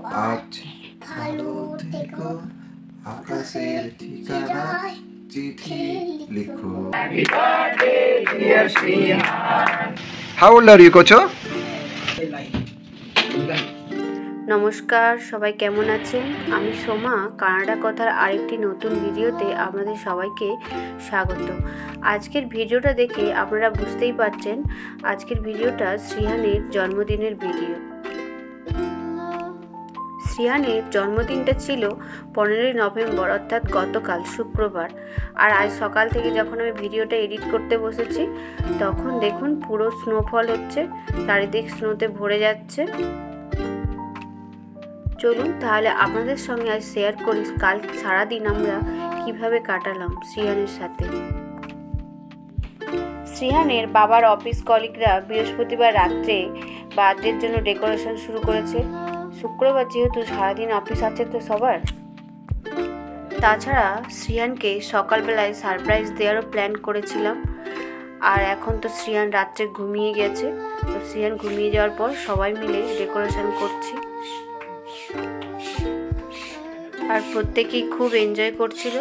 আজ ভালো থেকো, আকাশের ঠিকানায় চিঠি লিখো। Happy birthday dear Srihan. How old are you, Kocho? নমস্কার, সবাই কেমন আছেন? আমি সোমা, কানাডা কথার আরেকটি নতুন ভিডিওতে আপনাদের সবাইকে স্বাগত। আজকের ভিডিওটা দেখে আপনারা বুঝতেই পারছেন আজকের ভিডিওটা শ্রিহানের জন্মদিনের ভিডিও। শ্রিহানের জন্মদিনটা ছিল 15ই নভেম্বর, অর্থাৎ গতকাল শুক্রবার। আর আজ সকাল থেকে যখন আমি ভিডিওটা এডিট করতে বসেছি তখন দেখুন পুরো স্নোফল হচ্ছে, চারিদিক স্নোতে ভরে যাচ্ছে। চলুন তাহলে আপনাদের সঙ্গে আজ শেয়ার করি কাল সারাদিন আমরা কিভাবে কাটালাম শ্রিহানের সাথে। শ্রিহানের বাবার অফিস কলিগরা বৃহস্পতিবার রাত্রে বার্থডের জন্য ডেকোরেশন শুরু করেছে। শুক্রবার যেহেতু সারাদিন অফিস আছে তো সবার, তাছাড়া শ্রিহানকে সকালবেলায় সারপ্রাইজ দেওয়ারও প্ল্যান করেছিলাম। আর এখন তো শ্রিহান রাত্রে ঘুমিয়ে গেছে, তো শ্রিহান ঘুমিয়ে যাওয়ার পর সবাই মিলে ডেকোরেশন করছি। আর প্রত্যেকেই খুব এনজয় করছিল,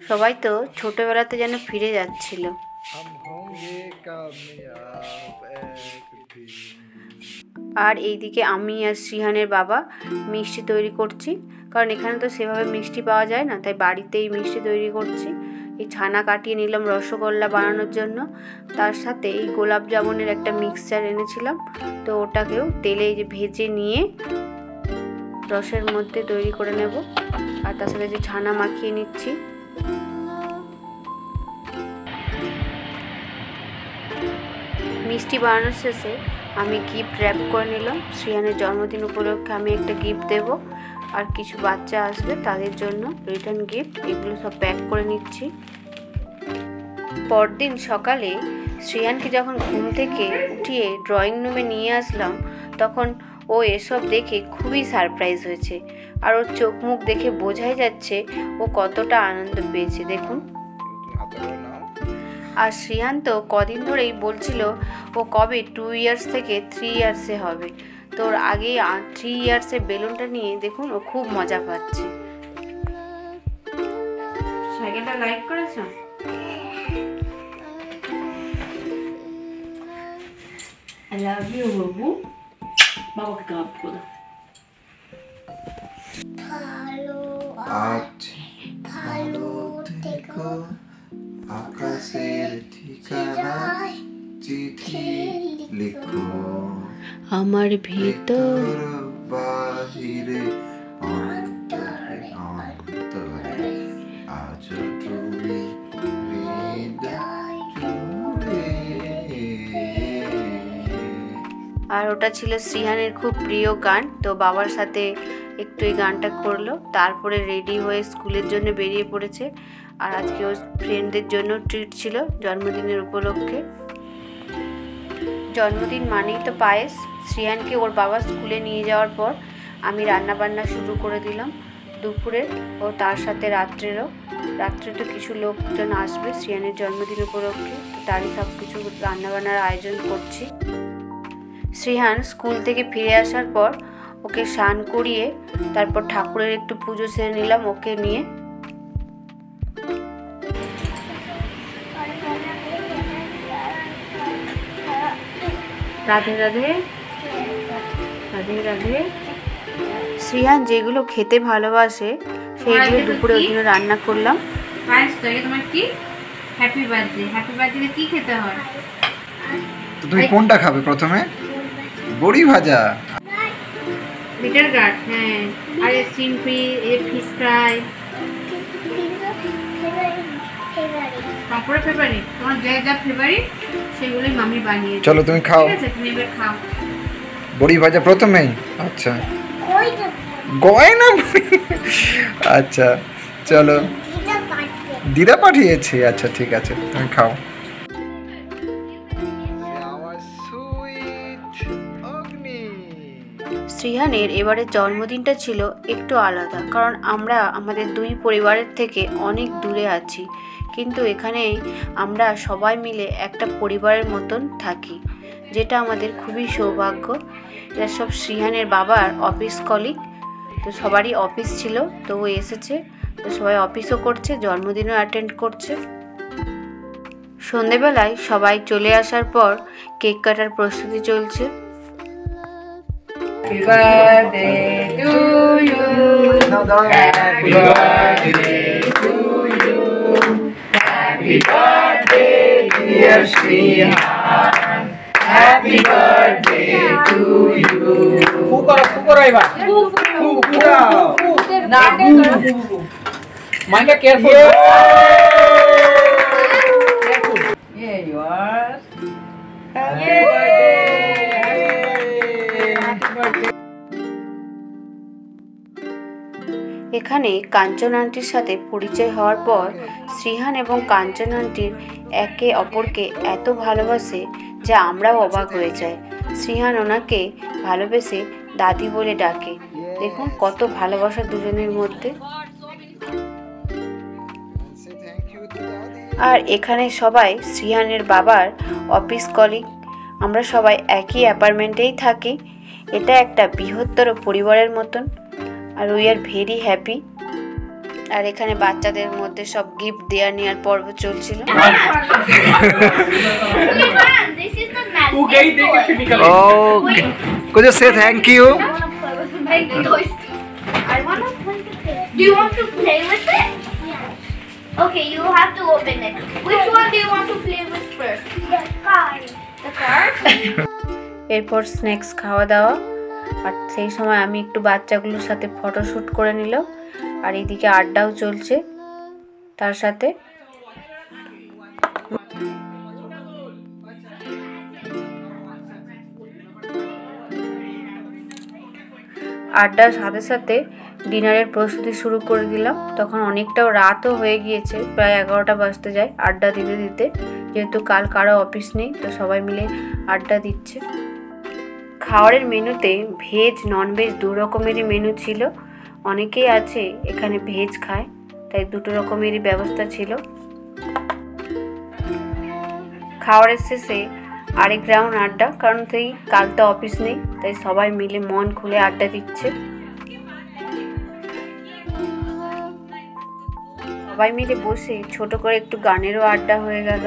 সবাই তো ছোটবেলাতে যেন ফিরে যাচ্ছিল। আর এইদিকে আমি আর শ্রিহানের বাবা মিষ্টি তৈরি করছি, কারণ এখানে তো সেভাবে মিষ্টি পাওয়া যায় না, তাই বাড়িতেই মিষ্টি তৈরি করছি। এই ছানা কাটিয়ে নিলাম রসগোল্লা বানানোর জন্য, তার সাথে এই গোলাপ জামুনের একটা মিক্সচার এনেছিলাম, তো ওটাকেও তেলে ভেজে নিয়ে রসের মধ্যে তৈরি করে নেব। আর তার সাথে যে ছানা মাখিয়ে নিচ্ছি। মিষ্টি বানানোর শেষে আমি গিফট র্যাপ করে নিলাম। শ্রিহানের জন্মদিন উপলক্ষে আমি একটা গিফট দেব, আর কিছু বাচ্চা আসবে তাদের জন্য রিটার্ন গিফট, এগুলো সব প্যাক করে নিচ্ছি। পরদিন সকালে শ্রিহানকে যখন ঘুম থেকে উঠিয়ে ড্রয়িং রুমে নিয়ে আসলাম তখন ও এসব দেখে খুবই সারপ্রাইজ হয়েছে। আর ওর চোখ মুখ দেখে বোঝাই যাচ্ছে ও কতটা আনন্দ পেয়েছে, দেখুন। আর শ্রিহান তো কদিন ধরেই বলছিল ও কবে 2 ইয়ার্স থেকে 3 ইয়ার্সে হবে, তো ওর আগেই 3 ইয়ার্সের বেলুনটা নিয়ে দেখুন ও খুব মজা পাচ্ছে। সাইকেলটা লাইক করেছ? I love you, বাবু। বাবাকে কাপ করে আজ ভালো থেকো, আকাশের ঠিকানায় চিঠি লিখো। আমার ভিতর বাহিরে অন্তরে অন্তরে আজ তুমি হৃদয় জুড়ে। আর ওটা ছিল শ্রিহানের খুব প্রিয় গান, তো বাবার সাথে একটু এই গানটা করলো, তারপরে রেডি হয়ে স্কুলের জন্য বেরিয়ে পড়েছে। আর আজকে ওর ফ্রেন্ডদের জন্য ট্রিট ছিল জন্মদিনের উপলক্ষে। জন্মদিন মানেই তো পায়েস। শ্রিহানকে ওর বাবা স্কুলে নিয়ে যাওয়ার পর আমি রান্নাবান্না শুরু করে দিলাম দুপুরে, ও তার সাথে রাত্রে তো কিছু লোকজন আসবে শ্রিহানের জন্মদিন উপলক্ষে, তো তারই সব কিছু রান্নাবান্নার আয়োজন করছি। শ্রিহান স্কুল থেকে ফিরে আসার পর ওকে স্নান করিয়ে তারপর ঠাকুরের একটু পুজো সেরে নিলাম ওকে নিয়ে। রাধে রাধে রাধে রাধে। শ্রিহান যেগুলো খেতে ভালোবাসে সেইগুলো দুপুরে ওই জন্য রান্না করলাম। তোমার কি হ্যাপি বার্থডে? হ্যাপি বার্থডে কি খেতে হয়? তো তুমি কোনটা খাবে প্রথমে? বড়ি ভাজা, বিটার গার্ড, হ্যাঁ, আর সিম্পি, ফিশ ফ্রাই। পাপড় ফেভারিট, তোমার যা যা ফেভারিট সেগুলোই মামি বানিয়ে। চলো তুমি খাও, ঠিক আছে, তুমি এবার খাও বড়ি ভাজা প্রথমেই। আচ্ছা, গয়না। আচ্ছা চলো, দিদা পাঠিয়েছে। আচ্ছা ঠিক আছে, তুমি খাও। শ্রিহানের এবারের জন্মদিনটা ছিল একটু আলাদা, কারণ আমরা আমাদের দুই পরিবারের থেকে অনেক দূরে আছি, কিন্তু এখানে আমরা সবাই মিলে একটা পরিবারের মতন থাকি, যেটা আমাদের খুবই সৌভাগ্য। এরা সব শ্রিহানের বাবার অফিস কলিগ, তো সবারই অফিস ছিল, তো ও এসেছে, তো সবাই অফিসও করছে, জন্মদিনও অ্যাটেন্ড করছে। সন্ধেবেলায় সবাই চলে আসার পর কেক কাটার প্রস্তুতি চলছে। Happy birthday to you. Happy birthday to you. Happy birthday dear Shrihan. Happy birthday to you. Fu karo ebar. Fu kurao. Na karo. Mind careful. Careful. Here you are. Happy birthday. এখানে কাঞ্চন আন্টির সাথে পরিচয় হওয়ার পর শ্রীহান এবং কাঞ্চন আন্টির একে অপরকে এত ভালোবাসে যা আমরাও অবাক হয়ে যাই। শ্রীহান ওনাকে ভালোবেসে দাদি বলে ডাকে। দেখুন কত ভালোবাসা দুজনের মধ্যে। আর এখানে সবাই শ্রীহানের বাবার অফিস কলিগ, আমরা সবাই একই অ্যাপার্টমেন্টেই থাকি। এটা একটা বৃহত্তর পরিবারের মতন, আর উই আর ভেরি হ্যাপি। আর এখানে বাচ্চাদের মধ্যে সব গিফট দেওয়া নেওয়ার পর্ব চলছিল। Could you say thank you? Do you want to play with it? Yeah. Okay, you have to open it. Which one do you want to play with first? The card. The card? এরপর snacks খাওয়া দাওয়া, আর সেই সময় আমি একটু বাচ্চাগুলোর সাথে photoshoot করে নিলাম। আর এইদিকে আড্ডাও চলছে তার সাথে। আড্ডার সাথে সাথে ডিনারের প্রস্তুতি শুরু করে দিলাম। তখন অনেকটাও রাতও হয়ে গিয়েছে, প্রায় 11টা বাজতে যায় আড্ডা দিতে দিতে। যেহেতু কাল কারো অফিস নেই, তো সবাই মিলে আড্ডা দিচ্ছে। খাওয়ারের মেনুতে ভেজ ননভেজ দু রকমেরই মেনু ছিল। অনেকেই আছে এখানে ভেজ খায়, তাই দুটো রকমেরই ব্যবস্থা ছিল। খাওয়ারের শেষে আরেক রাউন্ড আড্ডা, কারণ সেই কাল তো অফিস নেই, তাই সবাই মিলে মন খুলে আড্ডা দিচ্ছে। সবাই মিলে বসে ছোট করে একটু গানেরও আড্ডা হয়ে গেল।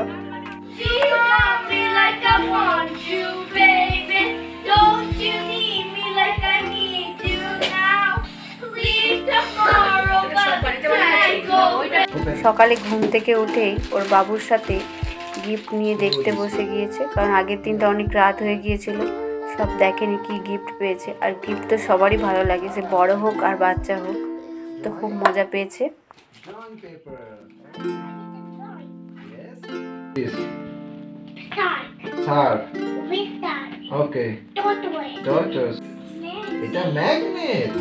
You want me like I want you, baby. Don't you need me like I need you now? Leave tomorrow, but can't go back. সকালে ঘুম থেকে উঠেই ওর বাবুর সাথে গিফট নিয়ে দেখতে বসে গিয়েছে, কারণ আগের দিনটা অনেক রাত হয়ে গিয়েছিল, সব দেখেনি কি গিফট পেয়েছে। আর গিফট তো সবারই ভালো লাগে, সে বড় হোক আর বাচ্চা হোক, তো খুব মজা পেয়েছে। Shark. With that. Okay. Tortoise. Tortoise. It's a magnet.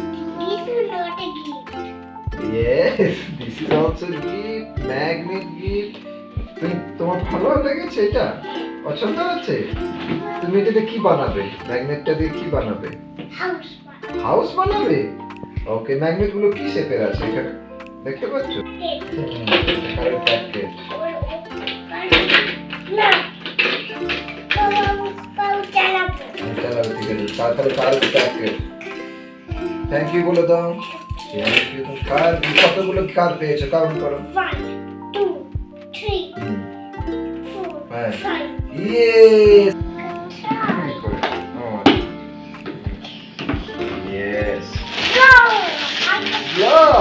This is not a gift. Yes, this is also gift. Magnet gift. তোমার ভালো লেগেছে এটা? পছন্দ হচ্ছে? তুমি এটাতে কি বানাবে? ম্যাগনেটটা দিয়ে কি বানাবে? House. হাউস বানাবে? ওকে, ম্যাগনেট গুলো কি শেপের আছে এখানে? দেখতে পাচ্ছ? Current packet. না। চালাবো। চালাবো, ঠিক আছে। তারপরে কারেন্ট প্যাকেট। থ্যাংক ইউ বলে দাও। Thank you. কার কতগুলো কার পেয়েছো? কাউন্ট করো। 1 2 3 4 5 Yes. Yes. Go! Yeah.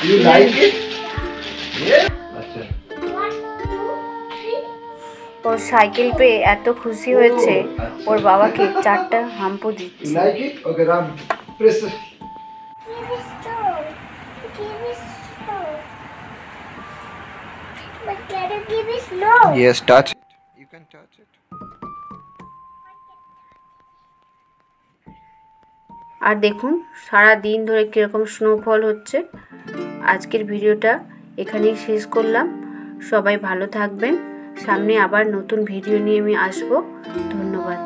You like it? Yeah. আচ্ছা। 1 2 3 ওর সাইকেল পেয়ে এত খুশি হয়েছে, ওর বাবাকে 4টা হাম্পু দিচ্ছে। You like it? Okay, Ram. Press. Give it slow. Give it slow. But can you give it slow? Yes, touch it. You can touch it. আর দেখুন সারা দিন ধরে কীরকম স্নোফল হচ্ছে। আজকের ভিডিওটা এখানেই শেষ করলাম। সবাই ভালো থাকবেন। সামনে আবার নতুন ভিডিও নিয়ে আমি আসবো। ধন্যবাদ।